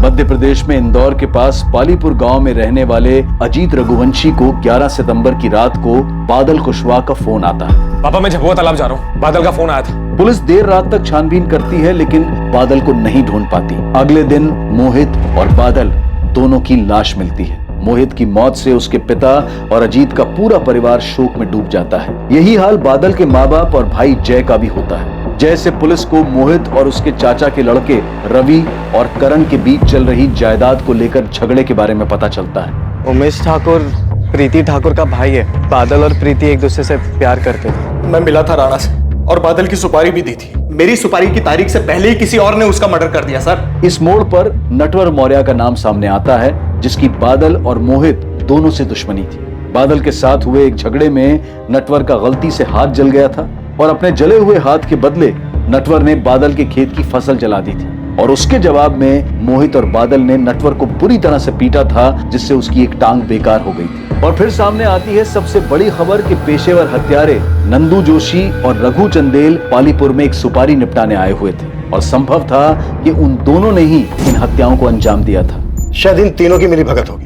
मध्य प्रदेश में इंदौर के पास पालीपुर गांव में रहने वाले अजीत रघुवंशी को 11 सितंबर की रात को बादल कुशवाहा का फोन आता है। पापा, मैं झबुआ तालाब जा रहा हूँ, बादल का फोन आया था। पुलिस देर रात तक छानबीन करती है लेकिन बादल को नहीं ढूंढ पाती। अगले दिन मोहित और बादल दोनों की लाश मिलती है। मोहित की मौत से उसके पिता और अजीत का पूरा परिवार शोक में डूब जाता है। यही हाल बादल के माँ बाप और भाई जय का भी होता है। जय से पुलिस को मोहित और उसके चाचा के लड़के रवि और करण के बीच चल रही जायदाद को लेकर झगड़े के बारे में पता चलता है। उमेश ठाकुर प्रीति ठाकुर का भाई है। बादल और प्रीति एक दूसरे से प्यार करते थे। मैं मिला था राणा से और बादल की सुपारी भी दी थी। मेरी सुपारी की तारीख से पहले ही किसी और ने उसका मर्डर कर दिया सर। इस मोड़ पर नटवर मौर्य का नाम सामने आता है, जिसकी बादल और मोहित दोनों से दुश्मनी थी। बादल के साथ हुए एक झगड़े में नटवर का गलती से हाथ जल गया था और अपने जले हुए हाथ के बदले नटवर ने बादल के खेत की फसल जला दी थी और उसके जवाब में मोहित और बादल ने नटवर को बुरी तरह से पीटा था, जिससे उसकी एक टांग बेकार हो गई थी। और फिर सामने आती है सबसे बड़ी खबर कि पेशेवर हत्यारे नंदू जोशी और रघु चंदेल पालीपुर में एक सुपारी निपटाने आए हुए थे और संभव था कि उन दोनों ने ही इन हत्याओं को अंजाम दिया था। शायद इन तीनों की मिली भगत होगी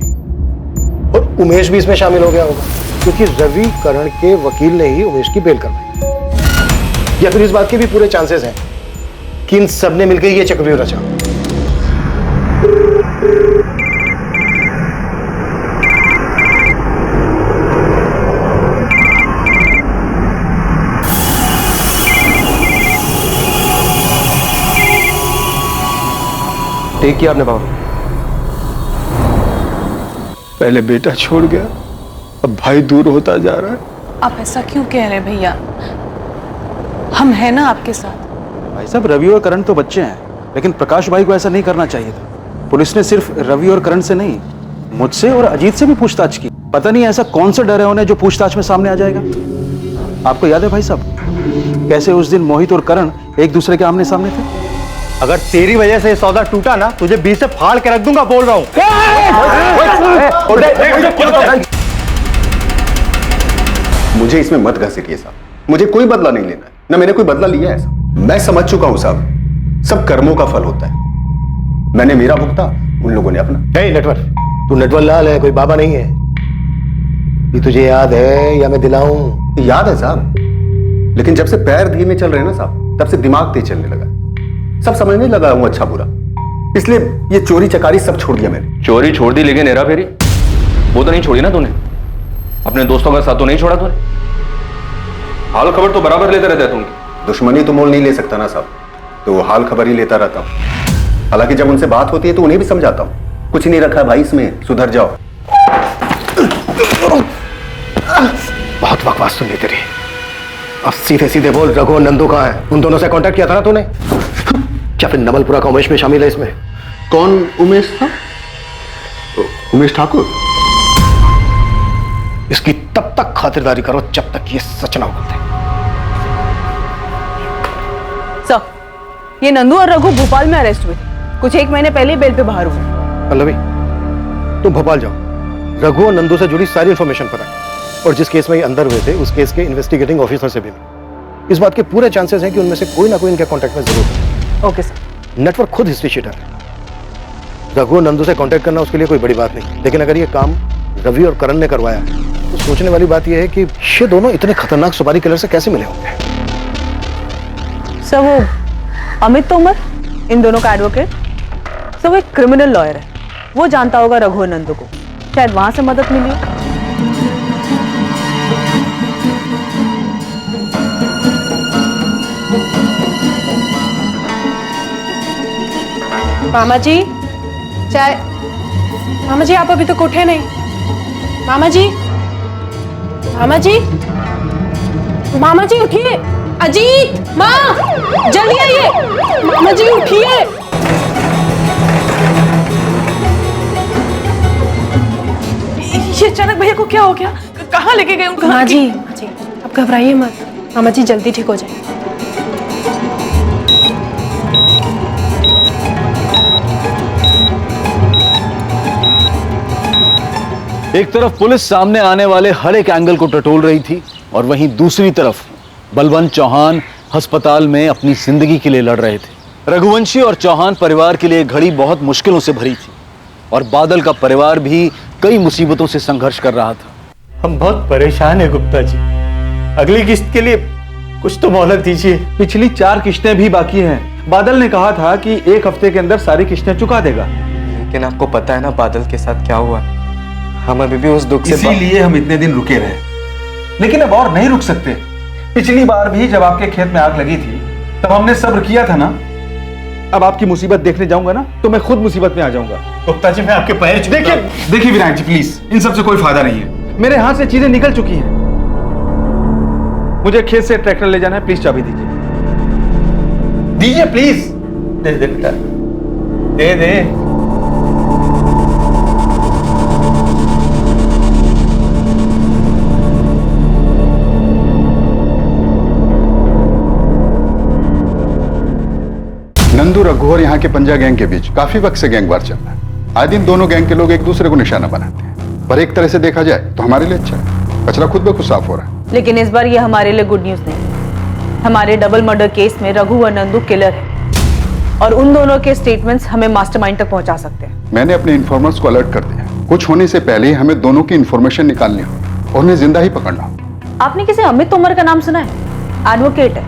और उमेश भी इसमें शामिल हो गया होगा, क्योंकि रवि करण के वकील ने ही उमेश की बेल करवाई। या फिर इस बात के भी पूरे चांसेस हैं कि इन सब ने मिलकर ये चक्रव्यूह रचा। ठीक किया आपने बाबा। पहले बेटा छोड़ गया, अब भाई दूर होता जा रहा है। आप ऐसा क्यों कह रहे हैं भैया? हम हैं ना आपके साथ। भाई साहब, रवि और करण तो बच्चे हैं, लेकिन प्रकाश भाई को ऐसा नहीं करना चाहिए था। पुलिस ने सिर्फ रवि और करण से नहीं, मुझसे और अजीत से भी पूछताछ की। पता नहीं ऐसा कौन सा डर है उन्हें जो पूछताछ में सामने आ जाएगा। आपको याद है भाई साहब, कैसे उस दिन मोहित और करण एक दूसरे के आमने सामने थे? अगर तेरी वजह से ये सौदा टूटा ना, तुझे बीच से फाड़ के रख दूंगा, बोल रहा हूं। मुझे इसमें मत घसीटिए साहब, मुझे कोई बदला नहीं लेना है, ना मैंने कोई बदला लिया है साहब। मैं समझ चुका हूं साहब, सब कर्मों का फल होता है। मैंने मेरा भुगता, उन लोगों ने अपना। नहीं नटवर, तू नटवर लाल है, कोई बाबा नहीं है। ये तुझे याद है या मैं दिलाऊं? याद है साहब, लेकिन जब से पैर धीमे चल रहे हैं ना साहब, तब से दिमाग तेज चलने लगा। सब समझने लगा हूं अच्छा बुरा, इसलिए ये चोरी चकारी सब छोड़ दिया मैंने। चोरी छोड़ दी, लेकिन हेरा फेरी वो तो नहीं छोड़ी ना तूने। अपने दोस्तों का साथ तो नहीं छोड़ा तूने। हाल खबर तो बराबर लेते रहते तुम। दुश्मनी तो मोल नहीं ले सकता ना साहब, तो हाल खबर ही लेता रहता हूं। हालांकि जब उनसे बात होती है तो उन्हें भी समझाता हूं, कुछ नहीं रखा भाई इसमें, सुधर जाओ। बहुत बकवास सुन ली तेरी। अब सीधे सीधे बोल, रघु और नंदू कहाँ है? उन दोनों से कांटेक्ट किया था ना तूने? क्या फिर नमलपुरा का उमेश में शामिल है इसमें? कौन उमेश था? उमेश ठाकुर। इसकी तब तक खातिरदारी करो जब तक ये सच ना बोलते। सर, ये नंदू और रघु भोपाल में अरेस्ट हुए थे। कुछ एक महीने पहले बेल पे बाहर हुए। पल्लवी, तुम भोपाल जाओ, रघु और नंदू से जुड़ी सारी इंफॉर्मेशन पता और जिस केस में ये अंदर हुए थे उस केस के इन्वेस्टिगेटिंग ऑफिसर से भी मिलो। इस बात के पूरे चांसेस हैं कि उनमें से कोई ना कोई इनके कांटेक्ट में जरूर है। Okay sir. नेटवर्क खुद हिस्ट्री शीटर है। रघु और नंदू से कांटेक्ट करना उसके लिए कोई बड़ी बात नहीं, लेकिन अगर ये काम रवि और करण ने करवाया तो सोचने वाली बात यह है कि ये दोनों इतने खतरनाक सुपारी किलर से कैसे मिले होंगे। सर, वो अमित तोमर, इन दोनों का एडवोकेट, सर वो एक क्रिमिनल लॉयर है। वो जानता होगा रघु और नंदू को, शायद वहां से मदद मिली। मामा जी, चाय। मामा जी, आप अभी तक उठे नहीं। मामा जी, मामा जी, मामा जी उठिए। अजीत, माँ, जल्दी आइए। मामा जी उठिए। ये अचानक भैया को क्या हो गया? कहाँ लेके गए? माँ जी, आप घबराइए मत। मामा जी जल्दी ठीक हो जाए। एक तरफ पुलिस सामने आने वाले हर एक एंगल को टटोल रही थी और वहीं दूसरी तरफ बलवंत चौहान अस्पताल में अपनी जिंदगी के लिए लड़ रहे थे। रघुवंशी और चौहान परिवार के लिए घड़ी बहुत मुश्किलों से भरी थी और बादल का परिवार भी कई मुसीबतों से संघर्ष कर रहा था। हम बहुत परेशान हैं गुप्ता जी, अगली किस्त के लिए कुछ तो मोहलत दीजिए। पिछली 4 किस्तें भी बाकी हैं। बादल ने कहा था कि 1 हफ्ते के अंदर सारी किस्तें चुका देगा। लेकिन आपको पता है ना बादल के साथ क्या हुआ? हम अभी भी उस दुख से इसीलिए हम इतने दिन रुके रहे, लेकिन अब और नहीं रुक सकते। पिछली बार भी जब आपके खेत में आग लगी थी तब हमने सब्र किया था ना। अब आपकी मुसीबत देखने जाऊंगा ना तो मैं खुद मुसीबत में आ जाऊंगा। गुप्ता जी मैं आपके पैर छूता हूं। देखिए विनायक जी प्लीज, इन सब से कोई फायदा नहीं है। मेरे हाथ से चीजें निकल चुकी हैं। मुझे खेत से ट्रैक्टर ले जाना है, प्लीज चाबी दीजिए। दीजिए प्लीज। दे दे बेटा, दे दे। नंदू, रघु और यहाँ के पंजा गैंग के बीच काफी वक्त से गैंग वार चल रहा है। आए दिन दोनों गैंग के लोग एक दूसरे को निशाना बनाते हैं, पर एक तरह से देखा जाए तो हमारे लिए अच्छा है। कचरा खुद ब खुद साफ हो रहा है। लेकिन इस बार ये हमारे लिए गुड न्यूज नहीं है। हमारे डबल मर्डर केस में रघु और नंदू किलर है और उन दोनों के स्टेटमेंट्स हमें मास्टरमाइंड तक पहुंचा सकते हैं। मैंने अपने इन्फॉर्मर्स को अलर्ट कर दिया। कुछ होने से पहले ही हमें दोनों की इन्फॉर्मेशन निकालनी हो और उन्हें जिंदा ही पकड़ना हो। आपने किसी अमित तोमर का नाम सुना है? एडवोकेट है।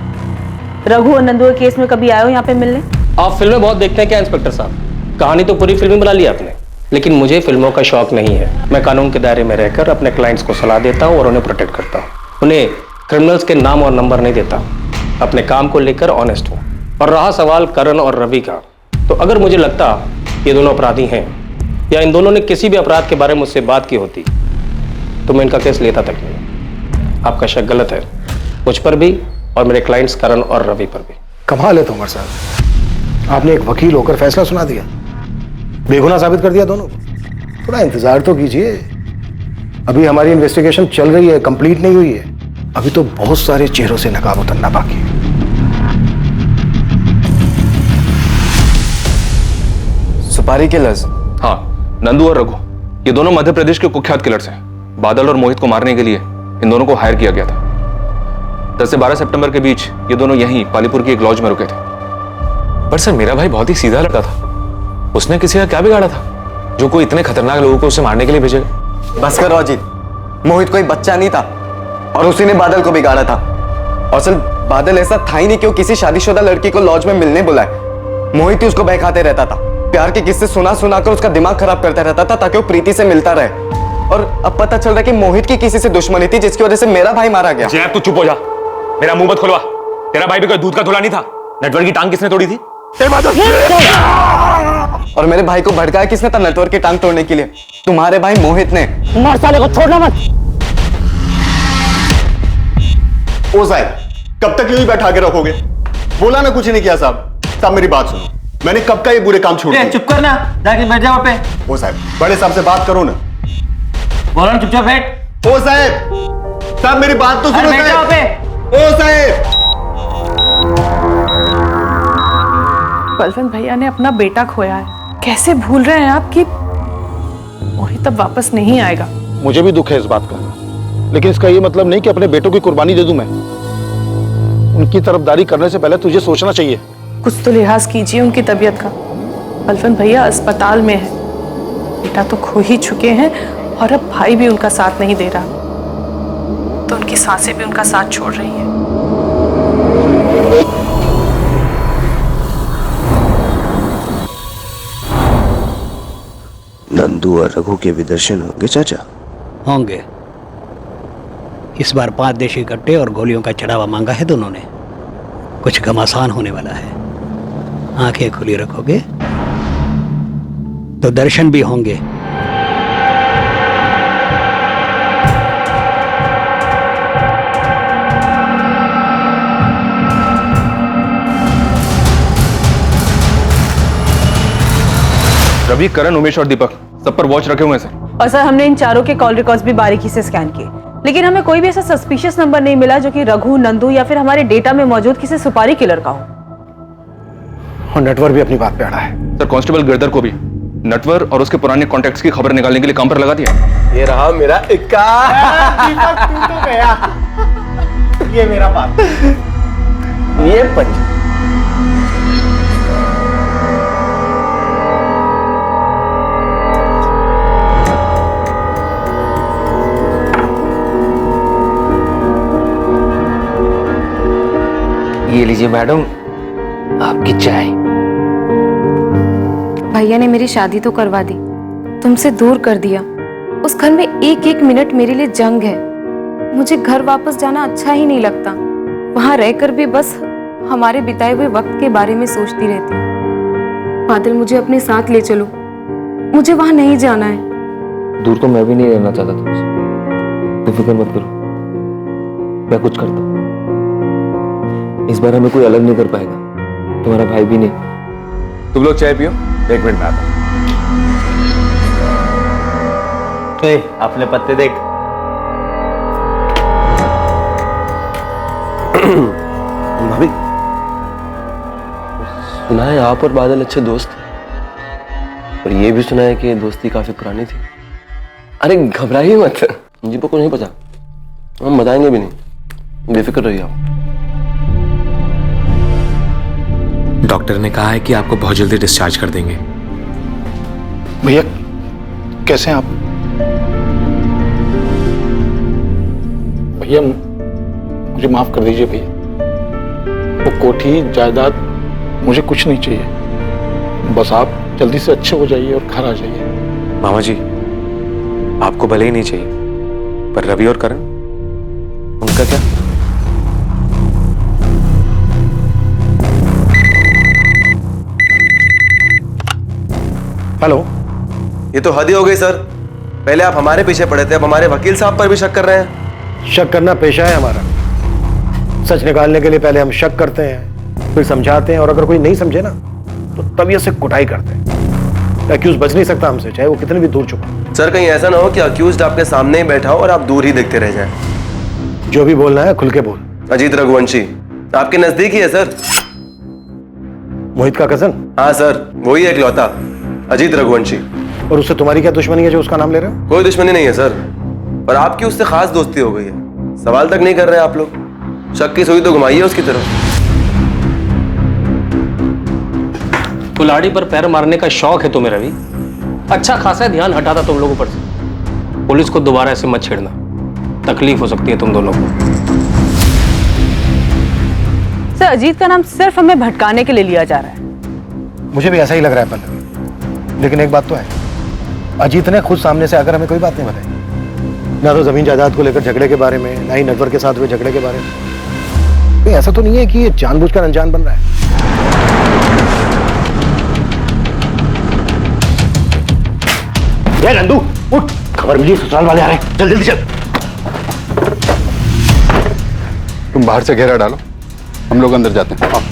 रघु और नंदू के केस में कभी आए हो यहाँ पे मिलने? आप फिल्में बहुत देखते हैं क्या इंस्पेक्टर साहब? कहानी तो पूरी फिल्म बना ली आपने, लेकिन मुझे फिल्मों का शौक नहीं है। मैं कानून के दायरे में रहकर अपने क्लाइंट्स को सलाह देता हूँ और उन्हें प्रोटेक्ट करता हूँ। उन्हें क्रिमिनल्स के नाम और नंबर नहीं देता। अपने काम को लेकर ऑनेस्ट हूँ। और रहा सवाल करण और रवि का, तो अगर मुझे लगता ये दोनों अपराधी हैं या इन दोनों ने किसी भी अपराध के बारे में मुझसे बात की होती तो मैं इनका केस लेता तक नहीं। आपका शक गलत है, मुझ पर भी और मेरे क्लाइंट्स करण और रवि पर भी। कमाल है तोमर साहब, आपने एक वकील होकर फैसला सुना दिया, बेगुनाह साबित कर दिया दोनों को। थोड़ा इंतजार तो कीजिए, अभी हमारी इन्वेस्टिगेशन चल रही है, कंप्लीट नहीं हुई है। अभी तो बहुत सारे चेहरों से नकाब उतरना बाकी है। सुपारी किलर्स? हाँ, नंदू और रघु ये दोनों मध्य प्रदेश के कुख्यात किलर्स हैं। बादल और मोहित को मारने के लिए इन दोनों को हायर किया गया था। 10 से 12 सितंबर के बीच ये दोनों यहीं पालीपुर की एक लॉज में रुके थे। पर सर मेरा भाई बहुत ही सीधा लड़का था, उसने किसी का क्या बिगाड़ा था जो कोई इतने खतरनाक लोगों को उसे मारने के लिए भेजेगा? बस करो अजीत, मोहित कोई बच्चा नहीं था और उसी ने बादल को बिगाड़ा था। और सिर्फ बादल ऐसा था ही नहीं कि वो किसी शादीशुदा लड़की को लॉज में मिलने बुलाए। मोहित ही उसको बहकाते रहता था, प्यार के किस्से सुना कर उसका दिमाग खराब करता रहता था ताकि वो प्रीति से मिलता रहे। और अब पता चल रहा है कि मोहित की किसी से दुश्मनी थी जिसकी वजह से मेरा भाई मारा गया। जैब तू चुप हो जा, मेरा मुंह मत खुलवा। तेरा भाई भी कोई दूध का धुला नहीं था। नेटवर्क की टांग किसने तोड़ी थी? और मेरे भाई को भड़काया किसने था नेटवर्क की टांग तोड़ने के लिए? तुम्हारे भाई मोहित ने। मार साले को, छोड़ना मत। ओ साहब, कब तक यूं ही बैठा के रखोगे? बोला ना कुछ नहीं किया साहब। साहब मेरी बात सुनो, मैंने कब का ये बुरे काम छोड़ दिए? चुप करना, जाके बैठ जा वहां पे। ओ साहब, बड़े साहब से बात करो ना। बोलो ना, चुपचाप बैठ। ओ साहब, साहब मेरी बात तो सुनो साहब। ओ साहब, बलवंत भैया ने अपना बेटा खोया है। कैसे भूल रहे हैं आप कि मोहित अब वापस नहीं आएगा? मुझे भी दुख है इस बात का, लेकिन इसका ये मतलब नहीं कि अपने बेटों की कुर्बानी दे दूं मैं। उनकी तरफदारी करने से पहले तुझे सोचना चाहिए। कुछ तो लिहाज कीजिए उनकी तबीयत का। बलवंत भैया अस्पताल में है, बेटा तो खो ही चुके हैं और अब भाई भी उनका साथ नहीं दे रहा, तो उनकी सांसें भी उनका साथ छोड़ रही हैं। नंदू और रघु के भी दर्शन होंगे चाचा? होंगे। इस बार 5 देशी कट्टे और गोलियों का चढ़ावा मांगा है दोनों ने। कुछ घमासान होने वाला है। आंखें खुली रखोगे तो दर्शन भी होंगे। रवि, करण, उमेश और दीपक सब पर वॉच रखे हुए हैं सर। और सर हमने इन चारों के कॉल रिकॉर्ड्स भी बारीकी से स्कैन किए, लेकिन हमें कोई भी ऐसा सस्पिशियस नंबर नहीं मिला जो कि रघु, नंदू या फिर हमारे डेटा में मौजूद किसी सुपारी किलर का हो। और नटवर भी अपनी बात पे अड़ा है। सर, कांस्टेबल गिरधर को भी नटवर और उसके पुराने कॉन्टैक्ट्स की खबर निकालने के लिए काम पर लगा दिया। ये रहा मेरा इक्का। तू तो गया। ये मेरा बात, ये पंच। लीजिए मैडम, आपकी चाय। भैया ने मेरी शादी तो करवा दी, तुमसे दूर कर दिया। उस घर में एक एक मिनट मेरे लिए जंग है। मुझे घर वापस जाना अच्छा ही नहीं लगता। वहां रहकर भी बस हमारे बिताए हुए वक्त के बारे में सोचती रहती हूँ। बादल, मुझे अपने साथ ले चलो, मुझे वहां नहीं जाना है। दूर तो मैं भी नहीं रहना चाहता तुमसे, तो फिक्र मत करो, मैं कुछ करता हूँ। इस बार हमें कोई अलग नहीं कर पाएगा, तुम्हारा भाई भी नहीं। तुम लोग चाय पियो, 1 मिनट में आता हूं। अपने पत्ते देख। भाभी, सुना है आप और बादल अच्छे दोस्त हैं, और ये भी सुना है कि दोस्ती काफी पुरानी थी। अरे घबराइए मत, मुझे को नहीं पता, हम बताएंगे भी नहीं, बेफिक्र रहिए आप। डॉक्टर ने कहा है कि आपको बहुत जल्दी डिस्चार्ज कर देंगे। भैया कैसे हैं आप? भैया मुझे माफ कर दीजिए भैया, वो कोठी जायदाद मुझे कुछ नहीं चाहिए, बस आप जल्दी से अच्छे हो जाइए और घर आ जाइए। मामा जी, आपको भले ही नहीं चाहिए, पर रवि और करण, उनका क्या? हेलो। ये तो हद ही हो गई सर, पहले आप हमारे पीछे पड़े थे, अब हमारे वकील साहब पर भी शक कर रहे हैं। शक करना पेशा है हमारा। सच निकालने के लिए पहले हम शक करते हैं, फिर समझाते हैं, और अगर कोई नहीं समझे ना तो तभी से कुटाई करते हैं। अक्यूज बच नहीं सकता हमसे, चाहे वो कितने भी दूर छुपा। सर कहीं ऐसा ना हो कि अक्यूज्ड आपके सामने ही बैठा हो और आप दूर ही देखते रह जाएं। जो भी बोलना है खुल के बोल। अजीत रघुवंशी आपके नजदीक ही है सर। मोहित का कजन? हाँ सर, वही एक लौता अजीत रघुवंशी। और उससे तुम्हारी क्या दुश्मनी है जो उसका नाम ले रहे हो? कोई दुश्मनी नहीं है सर, पर आपकी उससे खास दोस्ती हो गई है। सवाल तक नहीं कर रहे आप लोग, शक की सुई तो घुमाइए उसकी तरफ। कुल्हाड़ी पर पैर मारने का शौक है तुम्हें रवि? अच्छा खासा ध्यान हटाता तुम लोगों पर से। पुलिस को दोबारा ऐसे मत छेड़ना, तकलीफ हो सकती है तुम दोनों को। सर, अजीत का नाम सिर्फ हमें भटकाने के लिए लिया जा रहा है। मुझे भी ऐसा ही लग रहा है पल्लवी, लेकिन एक बात तो है, अजीत ने खुद सामने से आकर हमें कोई बात नहीं बताई, ना तो जमीन जायदाद को लेकर झगड़े के बारे में, ना ही नेटवर्क के साथ हुए झगड़े के बारे में। तो ऐसा तो नहीं है कि ये जानबूझकर अनजान बन रहा है। नंदू उठ, खबर मिली ससुराल वाले आ रहे हैं, जल्दी चल। तुम बाहर से घेरा डालो, हम लोग अंदर जाते हैं।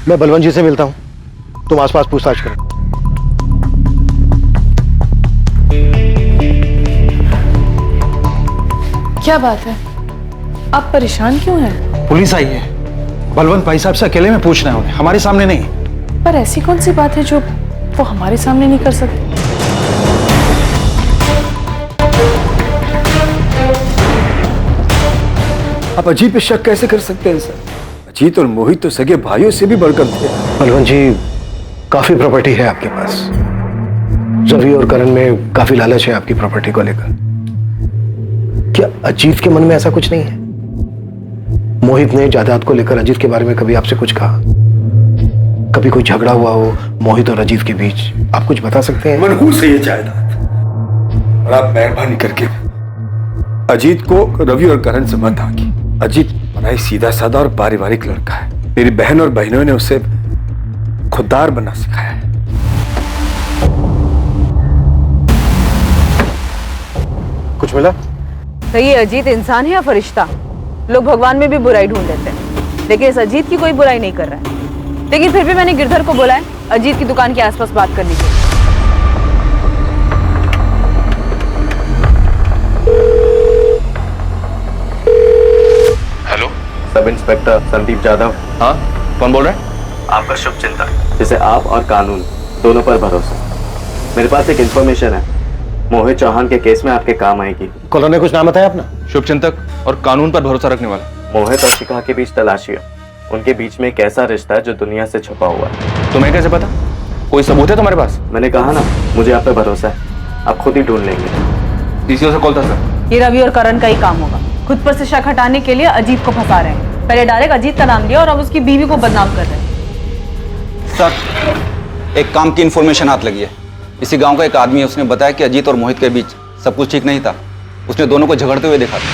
मैं बलवंत जी से मिलता हूं, तुम आसपास पूछताछ करो। क्या बात है, आप परेशान क्यों हैं? पुलिस आई है, बलवंत भाई साहब से अकेले में पूछना है उन्हें, हमारे सामने नहीं। पर ऐसी कौन सी बात है जो वो हमारे सामने नहीं कर सकते? आप अजीत पे शक कैसे कर सकते हैं सर? अजीत और मोहित तो सगे भाइयों से भी बढ़कर थे। बलवंत जी, काफी प्रॉपर्टी है आपके पास, रवि और करण में काफी लालच है आपकी प्रॉपर्टी को लेकर। क्या अजीत के मन में ऐसा कुछ नहीं है? मोहित ने जायदाद को लेकर अजीत के बारे में कभी आपसे कुछ कहा? कभी कोई झगड़ा हुआ हो मोहित और अजीत के बीच? आप कुछ बता सकते हैं? मनहूस है ये जायदाद, और आप मेहरबानी करके अजीत को रवि और करण से मत आकी। अजीत बड़ा ही सीधा साधा और पारिवारिक लड़का है। मेरी बहन और बहनों ने उसे खुददार बनना सिखाया है। कुछ मिला? तो ये अजीत इंसान है या फरिश्ता? लोग भगवान में भी बुराई ढूंढ लेते हैं, लेकिन इस अजीत की कोई बुराई नहीं कर रहा है। लेकिन फिर भी मैंने गिरधर को बोला है अजीत की दुकान के आसपास बात करने के लिए। Sub inspector Sandeep Jadhav. हाँ, कौन बोल रहे हैं? आपका शुभ चिंतक, जिसे आप और कानून दोनों पर भरोसा। मेरे पास एक इंफॉर्मेशन है, मोहित चौहान के केस में आपके काम आएगी। कॉलोनी ने कुछ नाम बताया अपना? शुभचिंतक और कानून पर भरोसा रखने वाला। मोहित और शिखा के बीच तलाशी है, उनके बीच में एक ऐसा रिश्ता है जो दुनिया से छुपा हुआ है। तुम्हें कैसे पता? कोई सबूत है तुम्हारे पास? मैंने कहा ना, मुझे आप पे भरोसा है, आप खुद ही ढूंढ लेंगे। सीसीओ से कॉल था सर। ये रवि और करण का ही काम होगा। खुद पर से शक हटाने के लिए अजीत को फंसा रहे हैं। पहले डायरेक्ट अजीत का नाम लिया और अब उसकी बीवी को बदनाम कर रहे हैं। सर, एक काम की इन्फॉर्मेशन हाथ लगी है। इसी गांव का एक आदमी है, उसने बताया कि अजीत और मोहित के बीच सब कुछ ठीक नहीं था। उसने दोनों को झगड़ते हुए देखा था।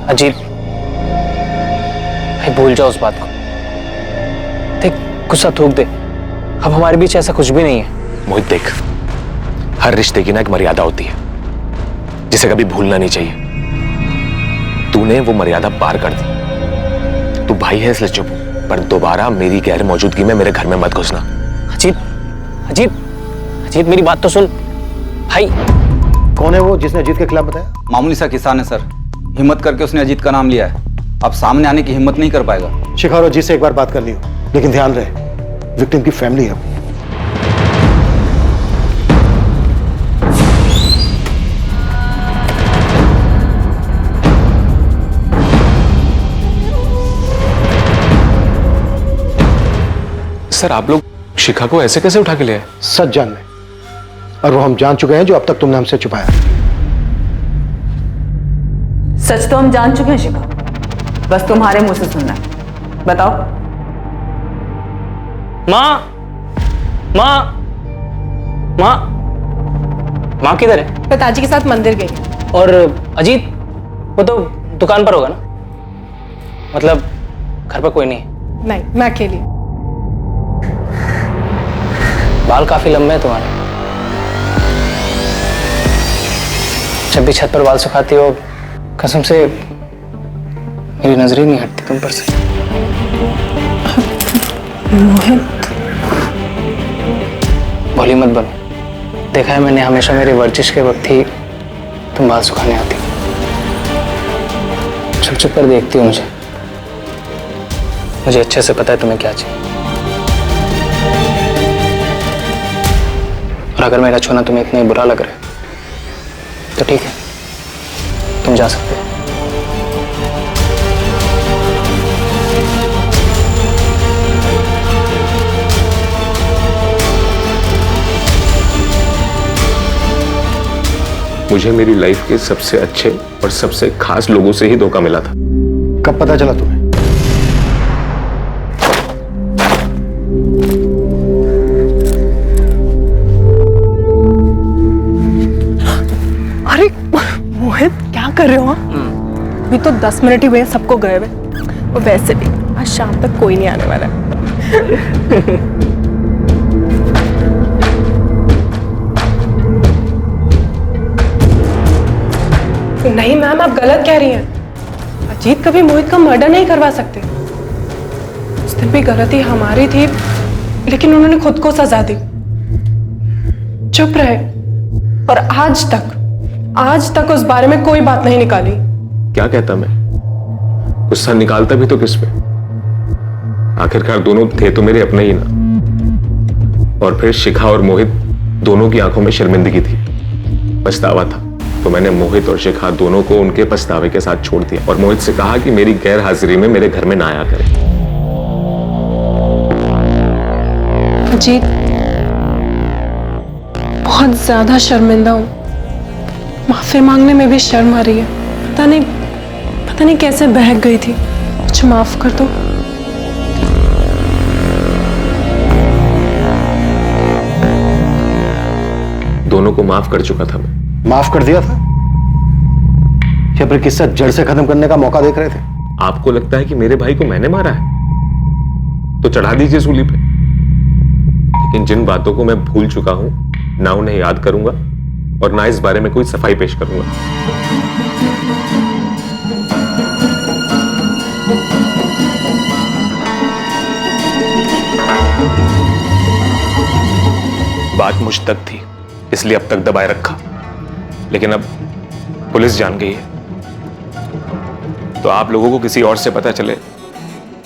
अजीत भाई, भूल जाओ उस बात को। देख, गुस्सा थूक दे। अब हमारे बीच ऐसा कुछ भी नहीं है। मोहित देख, हर रिश्ते की ना एक मर्यादा होती है जिसे कभी भूलना नहीं चाहिए। तूने वो मर्यादा पार कर दी। तू भाई है इसलिए चुप, पर दोबारा मेरी गैर मौजूदगी में मेरे घर में मत घुसना। अजीत, अजीत, अजीत, मेरी बात तो सुन भाई। कौन है वो जिसने अजीत के खिलाफ बताया? मामूली सा किसान है सर, हिम्मत करके उसने अजीत का नाम लिया है। अब सामने आने की हिम्मत नहीं कर पाएगा। शिखा और अजीत से एक बार बात कर लियो, लेकिन ध्यान रहे विक्टिम की फैमिली है। सर, आप लोग शिखा को ऐसे कैसे उठा के ले आए? सच जानने, और वो हम जान चुके हैं जो अब तक तुमने हमसे छुपाया। सच तो हम जान चुके हैं शिखा, बस तुम्हारे मुंह से सुनना है। बताओ। माँ, माँ, माँ, माँ किधर है? पिताजी के साथ मंदिर गई। और अजीत, वो तो दुकान पर होगा ना? मतलब घर पर कोई नहीं है? नहीं, मैं अकेली। बाल काफी लंबे हैं तुम्हारे। जब भी छत पर बाल सुखाती हो, कसम से मेरी नजर ही नहीं हटती तुम पर से। मोहित, भोली मत बनो। देखा है मैंने, हमेशा मेरी वर्जिश के वक्त ही तुम बाल सुखाने आती। छुप छुप कर देखती हो मुझे। मुझे अच्छे से पता है तुम्हें क्या चाहिए। और अगर मेरा छूना तुम्हें इतना ही बुरा लग रहा है तो ठीक है, तुम जा सकते हो। मुझे मेरी लाइफ के सबसे अच्छे और सबसे खास लोगों से ही धोखा मिला था। कब पता चला तुम्हें? अरे मोहित, क्या कर रहे हो? अभी तो 10 मिनट ही हुए, सबको गए हुए। और वैसे भी आज शाम तक कोई नहीं आने वाला है। नहीं मैम, आप गलत कह रही हैं। अजीत कभी मोहित का मर्डर नहीं करवा सकते। उस दिन भी गलती हमारी थी, लेकिन उन्होंने खुद को सजा दी। चुप रहे, और आज तक उस बारे में कोई बात नहीं निकाली। क्या कहता मैं? गुस्सा निकालता भी तो किस पे? आखिरकार दोनों थे तो मेरे अपने ही ना। और फिर शिखा और मोहित दोनों की आंखों में शर्मिंदगी थी, पछतावा था। तो मैंने मोहित और शिखा दोनों को उनके पछतावे के साथ छोड़ दिया और मोहित से कहा कि मेरी गैर हाजिरी में मेरे घर में ना आया करे। अजीत, बहुत ज्यादा शर्मिंदा हूं। माफी मांगने में भी शर्म आ रही है। पता नहीं कैसे बहक गई थी। मुझे माफ कर दो। दोनों को माफ कर चुका था मैं। माफ कर दिया था या फिर किस्सा जड़ से खत्म करने का मौका देख रहे थे? आपको लगता है कि मेरे भाई को मैंने मारा है तो चढ़ा दीजिए सूली पे, लेकिन जिन बातों को मैं भूल चुका हूं ना उन्हें याद करूंगा और ना इस बारे में कोई सफाई पेश करूंगा। बात मुझ तक थी इसलिए अब तक दबाए रखा, लेकिन अब पुलिस जान गई है, तो आप लोगों को किसी और से पता चले,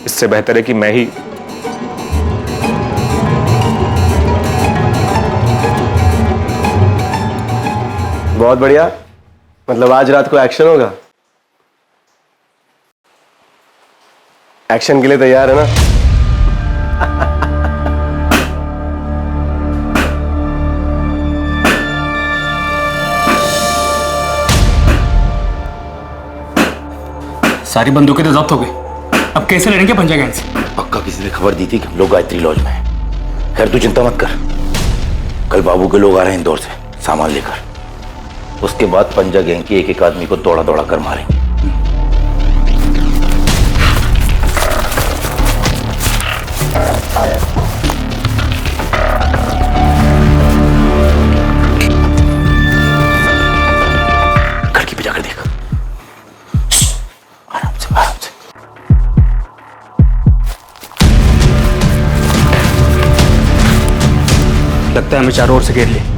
इससे बेहतर है कि मैं ही। बहुत बढ़िया, मतलब आज रात को एक्शन होगा। एक्शन के लिए तैयार है ना? सारी बंदूकें तो जब्त हो गई, अब कैसे लड़ेंगे पंजा गैंग से? पक्का किसी ने खबर दी थी कि हम लोग गायत्री लॉज में हैं। खैर तू चिंता मत कर, कल बाबू के लोग आ रहे हैं इंदौर से सामान लेकर। उसके बाद पंजा गैंग की एक एक आदमी को दौड़ा दौड़ा कर मारेंगे। खिड़की पे जाकर देख, आराम से आराम से। लगता है हमें चारों ओर से घेर लिया।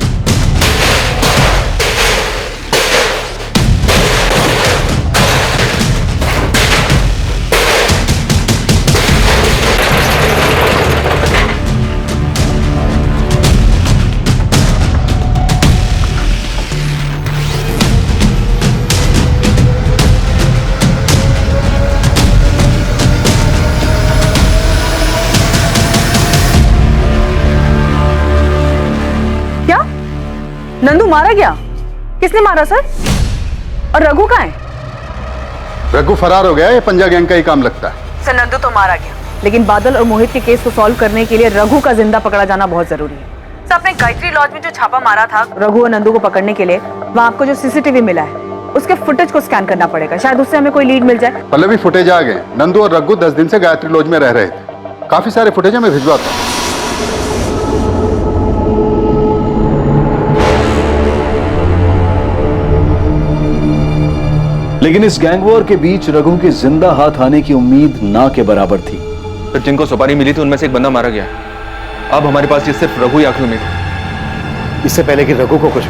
नंदू मारा गया? किसने मारा सर? और रघु कहाँ है? रघु फरार हो गया, ये पंजा गैंग का ही काम लगता है। सर नंदू तो मारा गया, लेकिन बादल और मोहित के केस को सॉल्व करने के लिए रघु का जिंदा पकड़ा जाना बहुत जरूरी है। सर आपने गायत्री लॉज में जो छापा मारा था रघु और नंदू को पकड़ने के लिए, वहाँ आपको जो सीसीटीवी मिला है उसके फुटेज को स्कैन करना पड़ेगा, शायद उससे हमें कोई लीड मिल जाए। पहले भी फुटेज आ गए। नंदू और रघु 10 दिन से गायत्री लॉज में रह रहे थे। काफी सारे फुटेज मैं भिजवाता हूँ। लेकिन इस गैंग वॉर के बीच रघु के जिंदा हाथ आने की उम्मीद ना के बराबर थी। फिर जिनको सुपारी मिली थी उनमें से एक बंदा मारा गया। अब हमारे पास ये सिर्फ रघु ही आखिरी उम्मीद है। इससे पहले कि रघु को कुछ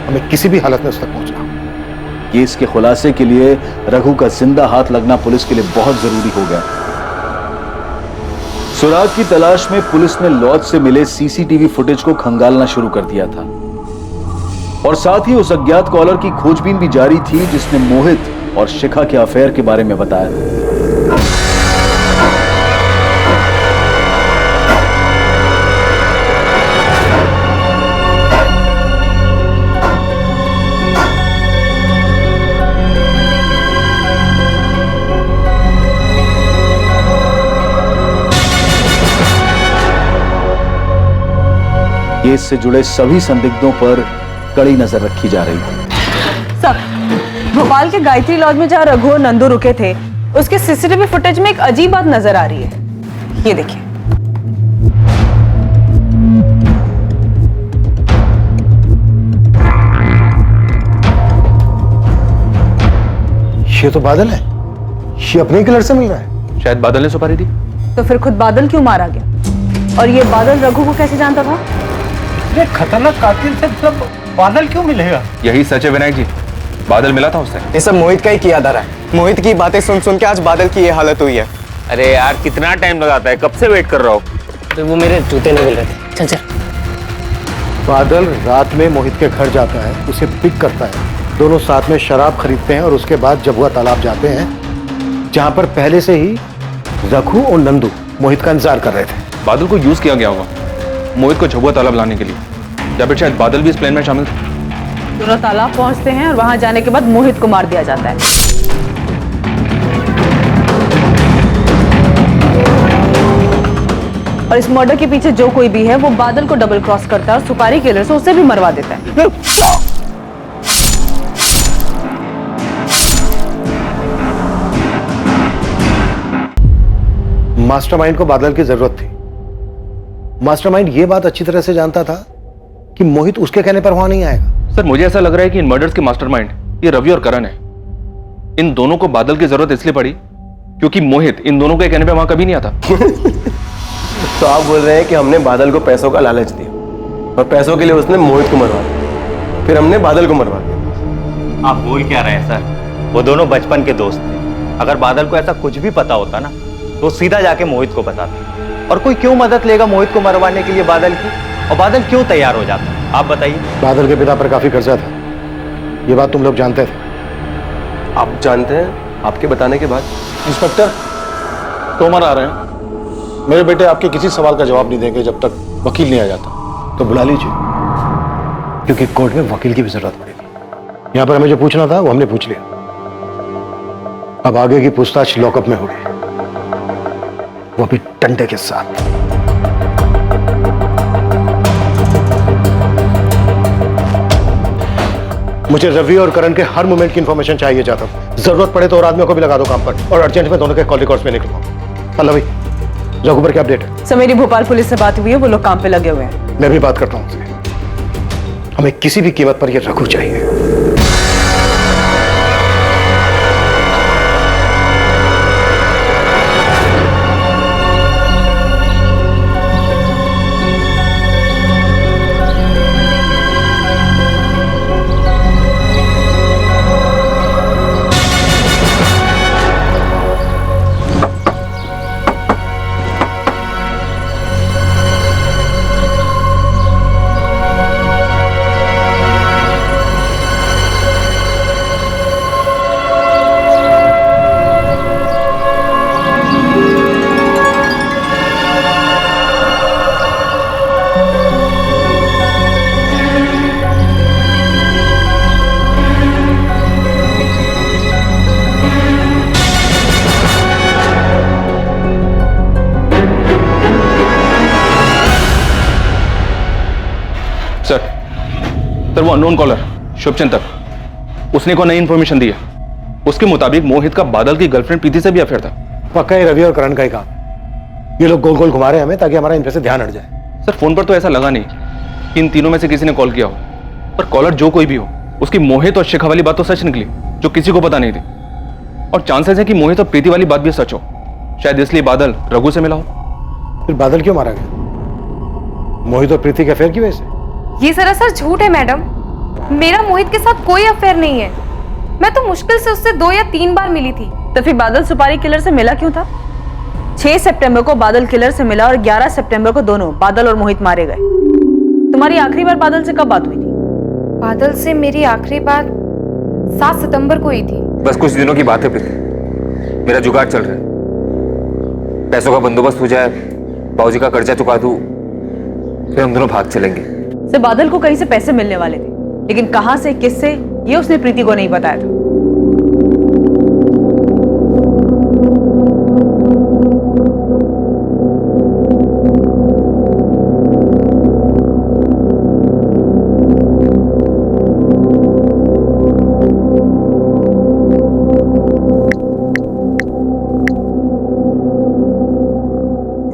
हमें किसी भी हालत में उस तक पहुंचना। केस के खुलासे के लिए रघु का जिंदा हाथ लगना पुलिस के लिए बहुत जरूरी हो गया। सुराग की तलाश में पुलिस ने लॉज से मिले सीसीटीवी फुटेज को खंगालना शुरू कर दिया था और साथ ही उस अज्ञात कॉलर की खोजबीन भी जारी थी जिसने मोहित और शिखा के अफेयर के बारे में बताया। केस से जुड़े सभी संदिग्धों पर कड़ी नजर रखी जा रही थी। सर, भोपाल के गायत्री लॉज में जहां रघु और नंदू रुके थे उसके सीसीटीवी फुटेज में एक अजीब बात नजर आ रही है। ये देखिए। ये तो बादल है, ये अपने किलर से मिल रहा है। शायद बादल ने सुपारी दी। तो फिर खुद बादल क्यों मारा गया? और ये बादल रघु को कैसे जानता था? खतरनाक कातिल से मतलब बादल क्यों मिलेगा? यही सच है विनायक जी, बादल मिला था उससे। ये सब मोहित का ही किया धरा है। मोहित की बातें सुन सुन के आज बादल की ये हालत हुई है। अरे यार कितना टाइम लगाता है, कब से वेट कर रहा हूँ। तो वो मेरे जूते नहीं मिल रहे थे। चल चल। बादल रात में मोहित के घर जाता है, उसे पिक करता है, दोनों साथ में शराब खरीदते हैं और उसके बाद जबुआ तालाब जाते हैं जहां पर पहले से ही रघु और नंदू मोहित का इंतजार कर रहे थे। बादल को यूज किया गया होगा मोहित को झबुआ तालाब लाने के लिए, या फिर शायद बादल भी इस प्लान में शामिल थे। दोनों तालाब पहुंचते हैं और वहां जाने के बाद मोहित को मार दिया जाता है। और इस मर्डर के पीछे जो कोई भी है वो बादल को डबल क्रॉस करता है और सुपारी किलर से उसे भी मरवा देता है। मास्टरमाइंड को बादल की जरूरत थी। मास्टरमाइंड ये बात अच्छी तरह से जानता था कि मोहित उसके कहने पर वहां नहीं आएगा। सर मुझे ऐसा लग रहा है कि इन मर्डर्स के मास्टरमाइंड ये रवि और करण है। इन दोनों को बादल की जरूरत इसलिए पड़ी क्योंकि मोहित इन दोनों के कहने पे वहां कभी नहीं आता। तो आप बोल रहे हैं कि हमने बादल को पैसों का लालच दिया और पैसों के लिए उसने मोहित को मरवा दिया, फिर हमने बादल को मरवा दिया। आप बोल क्या रहे हैं सर? वो दोनों बचपन के दोस्त थे। अगर बादल को ऐसा कुछ भी पता होता ना तो सीधा जाके मोहित को बताता। और कोई क्यों मदद लेगा मोहित को मरवाने के लिए बादल की? और बादल क्यों तैयार हो जाता? आप बताइए। बादल के पिता पर काफी कर्जा था, ये बात तुम लोग जानते थे। आप जानते हैं आपके बताने के बाद? इंस्पेक्टर तोमर आ रहे हैं। मेरे बेटे आपके किसी सवाल का जवाब नहीं देंगे जब तक वकील नहीं आ जाता। तो बुला लीजिए, क्योंकि कोर्ट में वकील की भी जरूरत पड़ेगी। यहां पर हमें जो पूछना था वो हमने पूछ लिया। अब आगे की पूछताछ लॉकअप में होगी, वो भी डंडे के साथ। मुझे रवि और करण के हर मोमेंट की इंफॉर्मेशन चाहिए जाता। जरूरत पड़े तो और आदमियों को भी लगा दो काम पर, और अर्जेंट में दोनों के कॉल रिकॉर्ड्स में निकलवाओ। पल्लवी, रघु पर क्या अपडेट है? सर, मेरी भोपाल पुलिस से बात हुई है, वो लोग काम पे लगे हुए हैं। मैं भी बात करता हूं उनसे। हमें किसी भी कीमत पर यह रघु चाहिए। सर वो अननोन कॉलर शुभचिंतक, उसने को नई इंफॉर्मेशन दी है। उसके मुताबिक मोहित का बादल की गर्लफ्रेंड प्रीति से भी अफेयर था। पक्का ही रवि और करण का ही काम। ये लोग गोल गोल घुमा रहे हैं हमें ताकि हमारा इन पे से ध्यान हट जाए। सर फोन पर तो ऐसा लगा नहीं कि इन तीनों में से किसी ने कॉल किया हो, पर कॉलर जो कोई भी हो, उसकी मोहित और शिखा वाली बात तो सच निकली जो किसी को पता नहीं थी। और चांसेस है कि मोहित और प्रीति वाली बात भी सच हो, शायद इसलिए बादल रघु से मिला हो। फिर बादल क्यों मारा गया? मोहित और प्रीति के अफेयर की वजह से? ये सरासर झूठ है मैडम। मेरा मोहित के साथ कोई अफेयर नहीं है। मैं तो मुश्किल से उससे 2 या 3 बार मिली थी। तो फिर बादल सुपारी किलर से मिला क्यों था? 6 सितंबर को बादल किलर से मिला और 11 सितंबर को दोनों बादल और मोहित मारे गए। तुम्हारी आखिरी बार बादल से कब बात हुई थी? बादल से मेरी आखिरी बात 7 सितंबर को हुई थी। बस कुछ दिनों की बात है प्रीति, मेरा जुगाड़ चल रहा है। पैसों का बंदोबस्त हो जाए, बाबूजी का कर्जा चुका दूं, फिर हम दोनों भाग चलेंगे। से बादल को कहीं से पैसे मिलने वाले थे, लेकिन कहां से, किससे, ये उसने प्रीति को नहीं बताया था।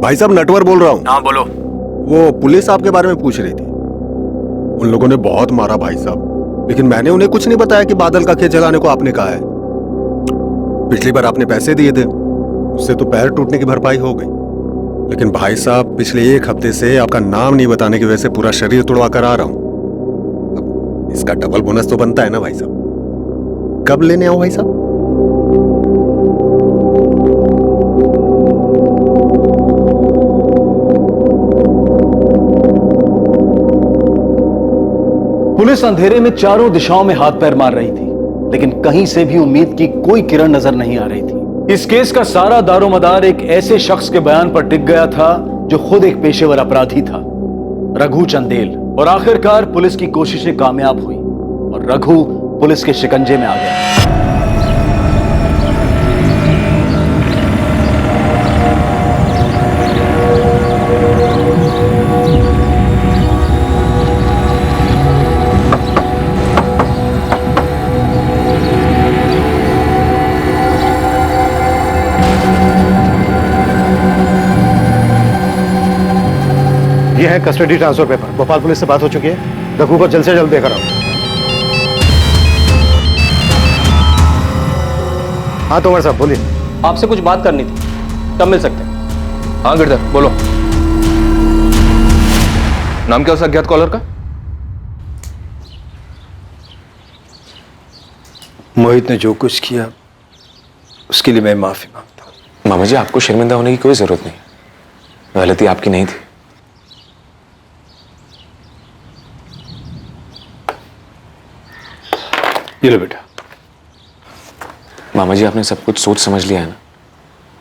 भाई साहब, नटवर बोल रहा हूँ। हाँ बोलो। वो पुलिस आपके बारे में पूछ रही थी। उन लोगों ने बहुत मारा भाई साहब, लेकिन मैंने उन्हें कुछ नहीं बताया कि बादल का खेत जलाने को आपने कहा है। पिछली बार आपने पैसे दिए थे, उससे तो पैर टूटने की भरपाई हो गई। लेकिन भाई साहब, पिछले 1 हफ्ते से आपका नाम नहीं बताने की वजह से पूरा शरीर तोड़वा कर आ रहा हूं। अब इसका डबल बोनस तो बनता है ना भाई साहब। कब लेने आओ भाई साहब? पुलिस अंधेरे में चारों दिशाओं में हाथ पैर मार रही थी, लेकिन कहीं से भी उम्मीद की कोई किरण नजर नहीं आ रही थी। इस केस का सारा दारोमदार एक ऐसे शख्स के बयान पर टिक गया था जो खुद एक पेशेवर अपराधी था, रघु चंदेल। और आखिरकार पुलिस की कोशिशें कामयाब हुई और रघु पुलिस के शिकंजे में आ गया। ये है custody transfer paper. Bhopal police से बात हो चुकी है, रघु को जल्द से जल्द देकर आओ। हाँ तोमर साहब बोलिए। आपसे कुछ बात करनी थी, कब मिल सकते हैं? हाँ गिरधर बोलो। नाम क्या उस अज्ञात कॉलर का? मोहित ने जो कुछ किया उसके लिए मैं माफी मांगता हूं। मामा जी, आपको शर्मिंदा होने की कोई जरूरत नहीं, गलती आपकी नहीं थी। ये लो बेटा। मामा जी, आपने सब कुछ सोच समझ लिया है ना?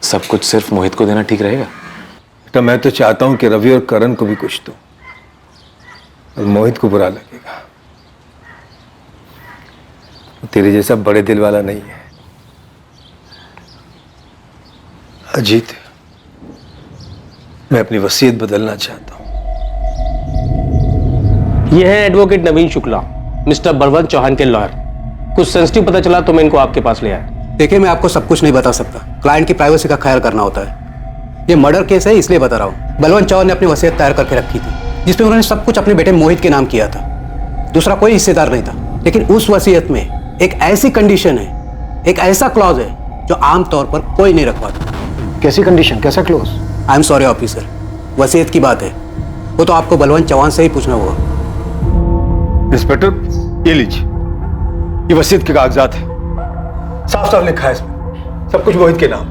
सब कुछ सिर्फ मोहित को देना ठीक रहेगा? बेटा, मैं तो चाहता हूं कि रवि और करण को भी कुछ दो, और मोहित को बुरा लगेगा। तेरे जैसा बड़े दिल वाला नहीं है। अजीत, मैं अपनी वसीयत बदलना चाहता हूं। ये है एडवोकेट नवीन शुक्ला, मिस्टर बलवंत चौहान के लॉयर। कुछ सेंसिटिव पता चला तो मैं इनको आपके पास ले आया। देखिए, मैं आपको सब कुछ नहीं बता सकता, क्लाइंट की प्राइवेसी का ख्याल करना होता है। ये मर्डर केस है, इसलिए बता रहा हूँ। बलवंत चौहान ने अपनी वसीयत तैयार करके रखी थी, जिसमें उन्होंने सब कुछ अपने बेटे मोहित के नाम किया था। दूसरा कोई हिस्सेदार नहीं था, लेकिन उस वसीयत में एक ऐसी कंडीशन है, एक ऐसा क्लॉज है जो आमतौर पर कोई नहीं रखवाता। कैसी कंडीशन, कैसा clause? I am sorry officer, वसीयत की बात है, वो तो आपको बलवंत चौहान से ही पूछना होगा। इंस्पेक्टर, ये लीजिए, ये वसीयत के कागजात है। साफ साफ लिखा है इसमें, सब कुछ मोहित के नाम।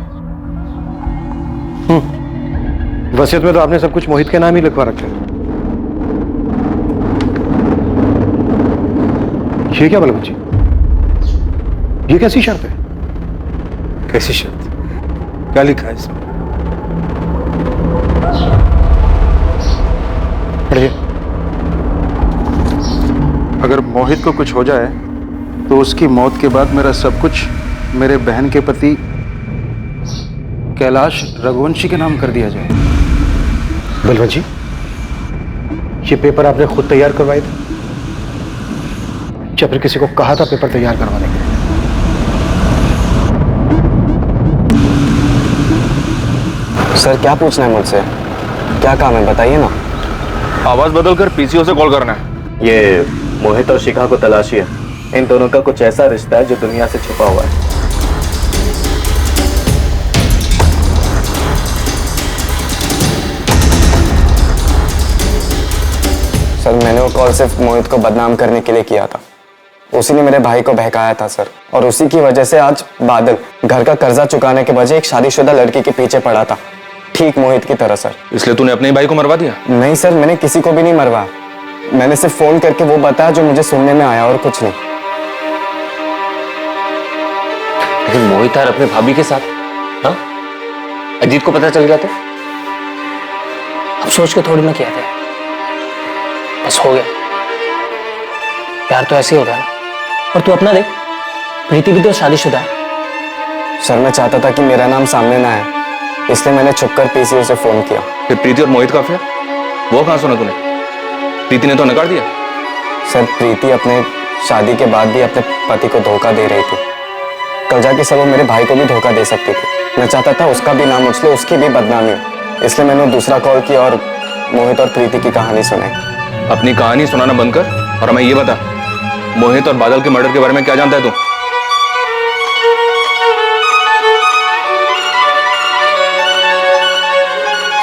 वसीयत में तो आपने सब कुछ मोहित के नाम ही लिखवा रखे। ये क्या बलवंत जी, ये कैसी शर्त है? कैसी शर्त? क्या लिखा है इसमें? पढ़िए। अगर मोहित को कुछ हो जाए तो उसकी मौत के बाद मेरा सब कुछ मेरे बहन के पति कैलाश रघुवंशी के नाम कर दिया जाए। बलवंत जी, ये पेपर आपने खुद तैयार करवाए थे या फिर किसी को कहा था पेपर तैयार करवाने के लिए? सर, क्या पूछना है मुझसे? क्या काम है, बताइए ना। आवाज बदलकर पीसीओ से कॉल करना है। ये मोहित और शिखा को तलाशी है। इन दोनों का कुछ ऐसा रिश्ता है जो दुनिया से छुपा हुआ है। सर, मैंने वो कॉल सिर्फ मोहित को बदनाम करने के लिए किया था। उसी ने मेरे भाई को बहकाया था सर, और उसी की वजह से आज बादल घर का कर्जा चुकाने के बजाय एक शादीशुदा लड़की के पीछे पड़ा था, ठीक मोहित की तरह सर। इसलिए तूने अपने भाई को मरवा दिया? नहीं सर, मैंने किसी को भी नहीं मरवाया। मैंने सिर्फ फोन करके वो बताया जो मुझे सुनने में आया, और कुछ नहीं। लेकिन मोहित यार अपने भाभी के साथ, हाँ? अजीत को पता चल गया तो? अब सोच के थोड़ी ना किया था, बस हो गया। प्यार तो ऐसे ही होता है ना। और तू अपना देख, प्रीति भी तो शादीशुदा है। सर, मैं चाहता था कि मेरा नाम सामने ना आए, इसलिए मैंने छुपकर पीसीओ से फोन किया। फिर प्रीति और मोहित का अफेयर, वो कहां सुना तूने? प्रीति ने तो नकार दिया। सर, प्रीति अपने शादी के बाद भी अपने पति को धोखा दे रही थी। कल जाके सर वो मेरे भाई को भी धोखा दे सकती थी। मैं चाहता था उसका भी नाम उछले, उसकी भी बदनामी हो, इसलिए मैंने दूसरा कॉल किया और मोहित और प्रीति की कहानी सुनाई। अपनी कहानी सुनाना बंद कर और हमें ये बता, मोहित और बादल के मर्डर के बारे में क्या जानता है तू?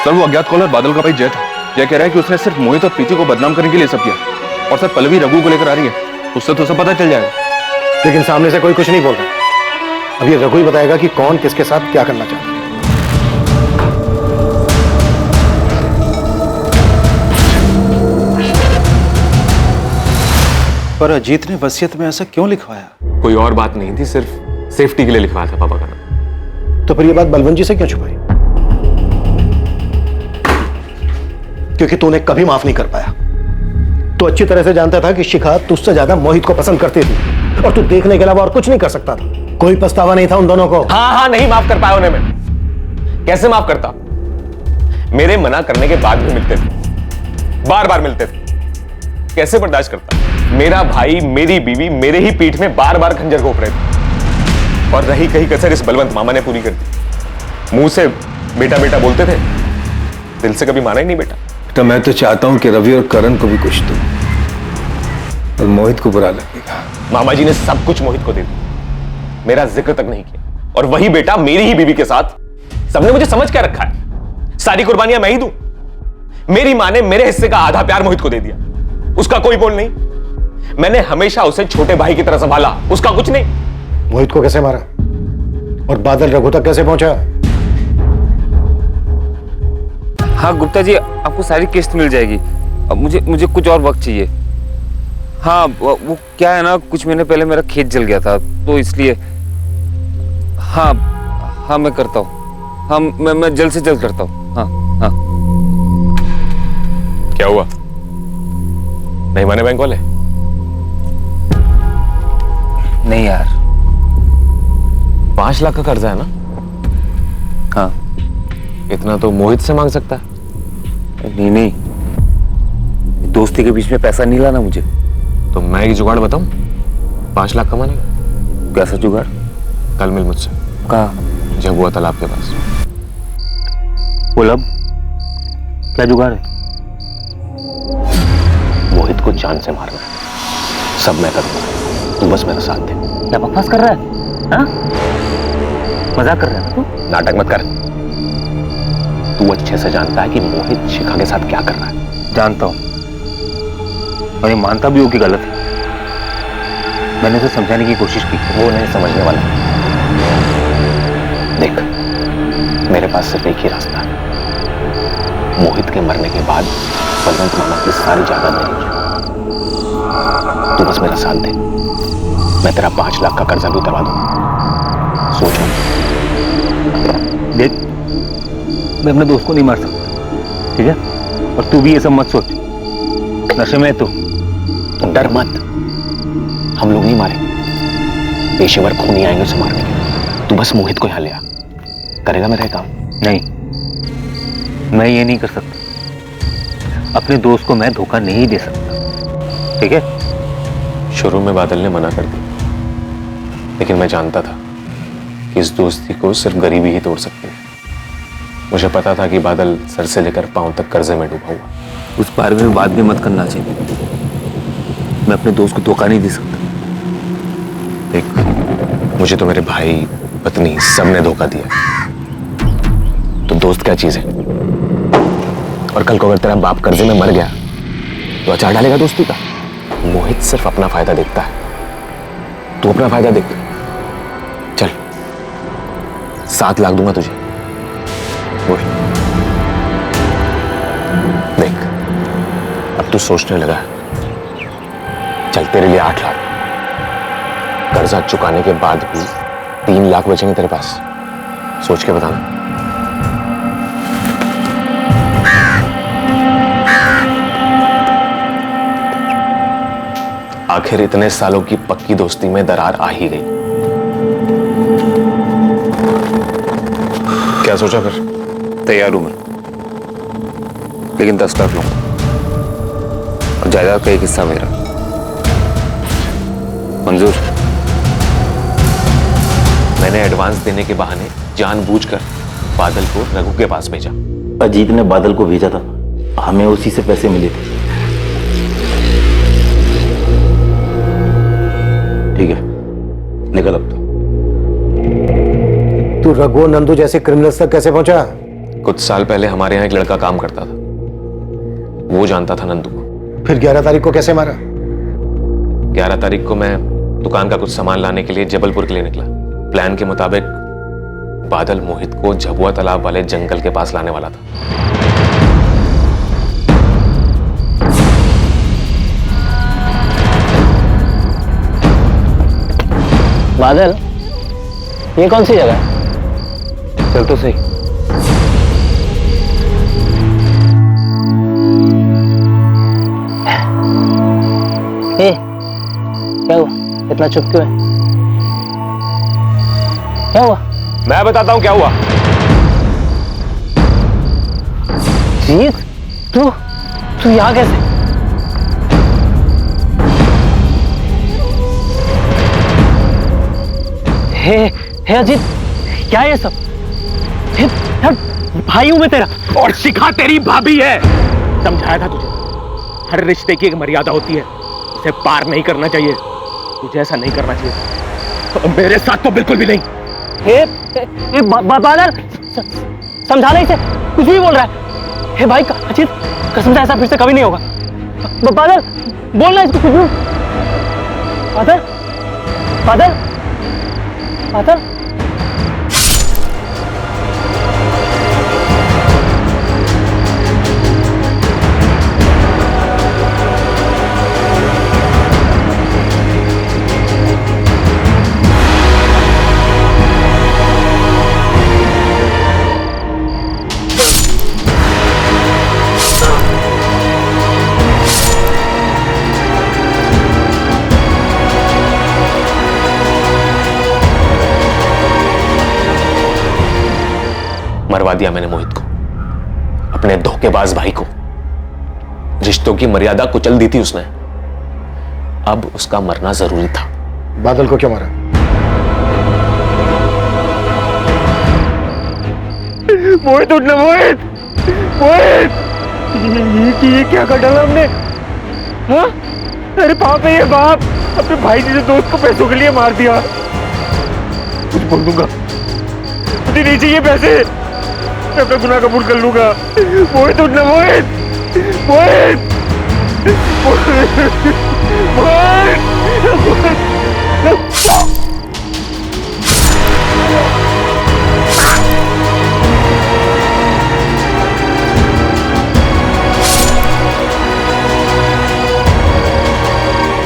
सर, वो अज्ञात कॉलर बादल का भाई जय था। जय कह रहा है कि उसने सिर्फ मोहित और प्रीति को बदनाम करने के लिए सब किया, और सर पल्लवी रघु को लेकर आ रही है, उससे तो सब पता चल जाएगा। लेकिन सामने से कोई कुछ नहीं बोल रहा। अब ये रघु ही बताएगा कि कौन किसके साथ क्या करना चाहता है। पर अजीत ने वसीयत में ऐसा क्यों लिखवाया? कोई और बात नहीं थी, सिर्फ सेफ्टी के लिए लिखवाया था पापा का नाम। तो फिर ये बात बलवंत जी से क्यों छुपाई? क्योंकि तूने कभी माफ नहीं कर पाया। तू अच्छी तरह से जानता था कि शिखा तुझसे ज्यादा मोहित को पसंद करती थी, और तू देखने के अलावा और कुछ नहीं कर सकता था। कोई पछतावा नहीं था उन दोनों को? हाँ, नहीं माफ कर पाया उन्हें मैं। कैसे माफ करता? मेरे मना करने के बाद भी मिलते थे, बार बार मिलते थे। कैसे बर्दाश्त करता? मेरा भाई, मेरी बीवी मेरे ही पीठ में बार बार खंजर घोंप रहे थे, और रही कहीं कसर इस बलवंत मामा ने पूरी कर दी। मुंह से बेटा बेटा बोलते थे, दिल से कभी माना ही नहीं बेटा। तो मैं तो चाहता हूं कि रवि और करण को भी कुछ दो, और मोहित को बुरा लगेगा। मामा जी ने सब कुछ मोहित को दे दिया, मेरा जिक्र तक नहीं किया, और वही बेटा मेरी ही बीवी के साथ। सबने मुझे समझ क्या रखा है, सारी कुर्बानियां मैं ही दूं। मेरी मां ने मेरे हिस्से का आधा प्यार मोहित को दे दिया, उसका कोई बोल नहीं। मैंने हमेशा उसे छोटे भाई की तरह संभाला, उसका कुछ नहीं। मोहित को कैसे मारा और बादल रघु तक कैसे पहुंचा? हाँ गुप्ता जी, आपको सारी किस्त मिल जाएगी। अब मुझे कुछ और वक्त चाहिए। हाँ वो क्या है ना, कुछ महीने पहले मेरा खेत जल गया था तो इसलिए। हाँ मैं करता हूँ। हाँ मैं जल्द से जल्द करता हूँ। हाँ। क्या हुआ? नहीं माने बैंक वाले? नहीं यार। 5 लाख का कर्जा है ना? हाँ। इतना तो मोहित से मांग सकता है। नहीं, दोस्ती के बीच में पैसा नहीं लाना मुझे। तो मैं एक जुगाड़ बताऊं? 5 लाख का मानेगा? कैसा जुगाड़? कल मिल मुझसे। कहाँ? झबुआ तालाब के पास। बोल अब क्या जुगाड़ है? मोहित को जान से मारना है। सब मैं करूंगा, तू बस मेरा साथ दे। क्या बकवास कर रहा है? हाँ? मजाक कर रहा है तू? नाटक मत कर। तू अच्छे से जानता है कि मोहित शिखा के साथ क्या कर रहा है। जानता हूं और ये मानता भी हूं कि गलत है। मैंने उसे समझाने की कोशिश की। वो नहीं समझने वाला। देख, मेरे पास सिर्फ एक ही रास्ता है। मोहित के मरने के बाद बलवंत मामा की सारी जायदाद देनी है। तू बस मेरा साथ दे, मैं तेरा 5 लाख का कर्जा भी उतरवा दूंगा। सोच देख, मैं अपने दोस्त को नहीं मार सकता, ठीक है? और तू भी ये सब मत सोच। नशे में तो डर मत, हम लोग नहीं मारेंगे। पेशेवर खूनी आएंगे उसे मारने के। तू बस मोहित को यहां ले आ, करेगा मेरा काम? नहीं, मैं ये नहीं कर सकता। अपने दोस्त को मैं धोखा नहीं दे सकता, ठीक है? शुरू में बादल ने मना कर दिया, लेकिन मैं जानता था कि इस दोस्ती को सिर्फ गरीबी ही तोड़ सकती है। मुझे पता था कि बादल सर से लेकर पांव तक कर्जे में डूबा हुआ। उस बारे में बात भी मत करना चाहिए। मैं अपने दोस्त को धोखा नहीं दे सकता। देख, मुझे तो मेरे भाई, पत्नी, सबने धोखा दिया। तो दोस्त क्या चीज है? और कल को अगर तेरा बाप कर्जे में मर गया तो अचार डालेगा दोस्ती का? मोहित सिर्फ अपना फायदा देखता है। तू अपना फायदा देख। चल, 7 लाख दूंगा तुझे। बोल। देख, अब तू सोचने लगा। चल, तेरे लिए 8 लाख। कर्जा चुकाने के बाद भी 3 लाख बचेंगे तेरे पास। सोच के बताना। आखिर इतने सालों की पक्की दोस्ती में दरार आ ही गई। क्या सोचा फिर? तैयार हूं मैं, लेकिन 10 लाख लूंगा और जायदाद का एक हिस्सा मेरा। मंजूर? मैंने एडवांस देने के बहाने जानबूझकर बादल को रघु के पास भेजा। अजीत ने बादल को भेजा था, हमें उसी से पैसे मिले थे। ठीक है, निकल अब तू रघु और नंदू जैसे क्रिमिनल्स तक कैसे पहुंचा? कुछ साल पहले हमारे यहाँ एक लड़का काम करता था, वो जानता था नंदू को। फिर 11 तारीख को कैसे मारा? 11 तारीख को मैं दुकान का कुछ सामान लाने के लिए जबलपुर के लिए निकला। प्लान के मुताबिक बादल मोहित को झबुआ तालाब वाले जंगल के पास लाने वाला था। बादल, ये कौन सी जगह है? चल तो सही। क्या हुआ? इतना चुप क्यों है? क्या हुआ? मैं बताता हूं क्या हुआ। जीत, तू यहाँ कैसे? हे अजीत, क्या है ये सब? भाई हूं मैं तेरा। और शिखा तेरी भाभी है। समझाया था तुझे, हर रिश्ते की एक मर्यादा होती है, उसे पार नहीं करना चाहिए। तुझे ऐसा नहीं करना चाहिए, और मेरे साथ तो बिल्कुल भी नहीं। बादल, समझा नहीं, इसे कुछ भी बोल रहा है। हे भाई अजीत, कसम से ऐसा फिर से कभी नहीं होगा। बादल, बोलना इसको कुछ भी। बादल, बादल, बादल मरवा दिया मैंने मोहित को, अपने धोखेबाज भाई को। रिश्तों की मर्यादा कुचल दी थी उसने। अब उसका मरना जरूरी था। बादल को क्यों मारा? मोहित उठना, मोहित, मोहित, ये क्या कर डाला हमने? हाँ? अरे पाप है ये, बाप अपने भाई जैसे दोस्त को पैसों के लिए मार दिया। कुछ बोल दूंगा, मुझे नहीं चाहिए पैसे, मैं अपना गुनाह कबूल कर लूंगा। मोहित उठना, मोहित, मोहित,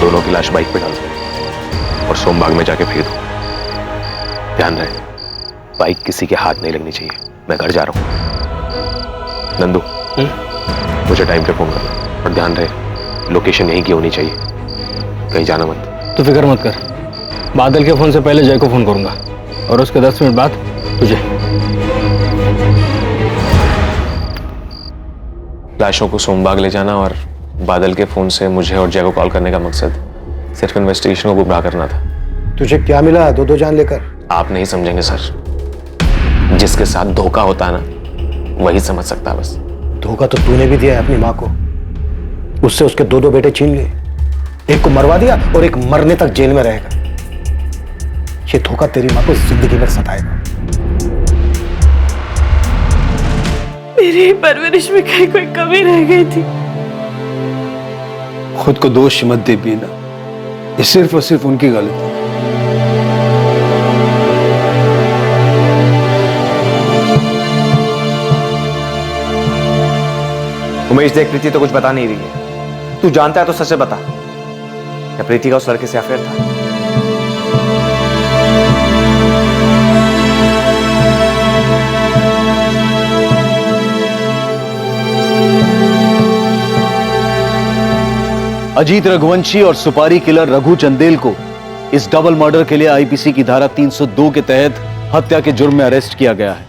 दोनों की लाश बाइक पे डाल दो और सोमबाग में जाके फेंक दो। ध्यान रहे, बाइक किसी के हाथ नहीं लगनी चाहिए। मैं घर जा रहा हूं। नंदू, मुझे टाइम पे फोन करना, और ध्यान रहे लोकेशन यहीं की होनी चाहिए, कहीं जाना मत। तू फिक्र मत कर, बादल के फोन से पहले जय को फोन करूंगा और उसके 10 मिनट बाद तुझे। लाशों को सोमबाग ले जाना और बादल के फोन से मुझे और जय को कॉल करने का मकसद सिर्फ इन्वेस्टिगेशन को गुमराह करना था। तुझे क्या मिला दो जान लेकर? आप नहीं समझेंगे सर, जिसके साथ धोखा होता है ना वही समझ सकता है बस। धोखा तो तूने भी दिया है अपनी माँ को, उससे उसके दो बेटे छीन लिए, एक को मरवा दिया और एक मरने तक जेल में रहेगा। ये धोखा तेरी माँ को जिंदगी भर सताएगा। मेरी परवरिश में कहीं कोई कमी रह गई थी। खुद को दोष मत दे बीना, ये सिर्फ और सिर्फ उनकी गलती है। उमेश देख, प्रीति तो कुछ बता नहीं रही है। तू जानता है तो सच से बता, क्या प्रीति का उस लड़के से अफेयर था? अजीत रघुवंशी और सुपारी किलर रघु चंदेल को इस डबल मर्डर के लिए आईपीसी की धारा 302 के तहत हत्या के जुर्म में अरेस्ट किया गया है।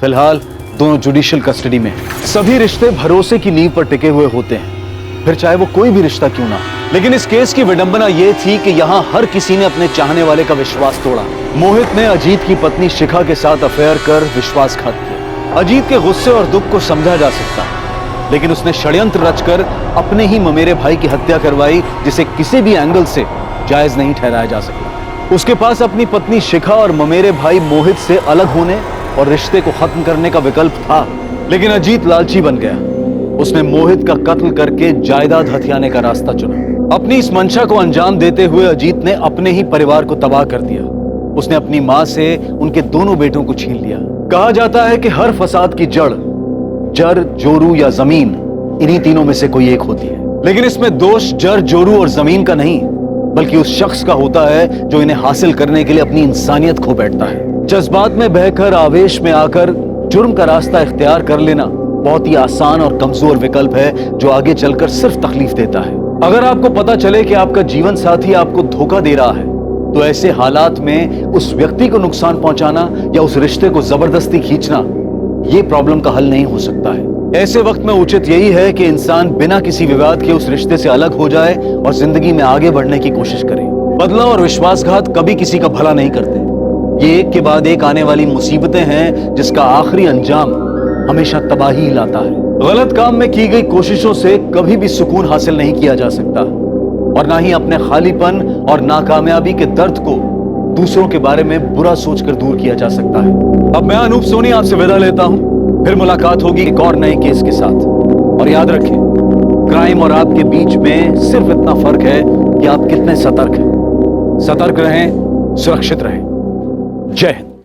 फिलहाल दोनों जुडिशियल कस्टडी में हैं। सभी रिश्ते भरोसे की नींव पर टिके हुए होते हैं, फिर चाहे वो कोई भी रिश्ता क्यों ना हो। लेकिन इस केस की विडंबना यह थी कि यहाँ हर किसी ने अपने चाहने वाले का विश्वास तोड़ा। मोहित ने अजीत की पत्नी शिखा के साथ अफेयर कर विश्वासघात किया। अजीत के गुस्से और दुख को समझा जा सकता है, लेकिन उसने षड्यंत्र रचकर अपने ही ममेरे भाई की हत्या करवाई, जिसे किसी भी एंगल से जायज नहीं ठहराया जा सकता। उसके पास अपनी पत्नी शिखा और ममेरे भाई मोहित से अलग होने और रिश्ते को खत्म करने का विकल्प था, लेकिन अजीत लालची बन गया। उसने मोहित का कत्ल करके जायदाद हथियाने का रास्ता चुना। अपनी इस मंशा को अंजाम देते हुए अजीत ने अपने ही परिवार को तबाह कर दिया। उसने अपनी मां से उनके दोनों बेटों को छीन लिया। कहा जाता है कि हर फसाद की जड़ जर, जोरू या जमीन, इन्हीं तीनों में से कोई एक होती है। लेकिन इसमें दोष जर, जोरू और जमीन का नहीं, बल्कि उस शख्स का होता है जो इन्हें हासिल करने के लिए अपनी इंसानियत खो बैठता है। जज्बात में बहकर, आवेश में आकर जुर्म का रास्ता इख्तियार कर लेना बहुत ही आसान और कमजोर विकल्प है, जो आगे चलकर सिर्फ तकलीफ देता है। अगर आपको पता चले कि आपका जीवन साथी आपको धोखा दे रहा है, तो ऐसे हालात में उस व्यक्ति को नुकसान पहुंचाना या उस रिश्ते को जबरदस्ती खींचना, ये प्रॉब्लम का हल नहीं हो सकता है। ऐसे वक्त में उचित यही है कि इंसान बिना किसी विवाद के उस रिश्ते से अलग हो जाए और जिंदगी में आगे बढ़ने की कोशिश करे। बदला और विश्वासघात कभी किसी का भला नहीं करते। ये एक के बाद एक आने वाली मुसीबतें हैं, जिसका आखिरी अंजाम हमेशा तबाही लाता है। गलत काम में की गई कोशिशों से कभी भी सुकून हासिल नहीं किया जा सकता, और ना ही अपने खालीपन और नाकामयाबी के दर्द को दूसरों के बारे में बुरा सोचकर दूर किया जा सकता है। अब मैं अनूप सोनी आपसे विदा लेता हूं, फिर मुलाकात होगी एक और नए केस के साथ। और याद रखें, क्राइम और आपके बीच में सिर्फ इतना फर्क है कि आप कितने सतर्क हैं। सतर्क रहें, सुरक्षित रहें। जय हिंद।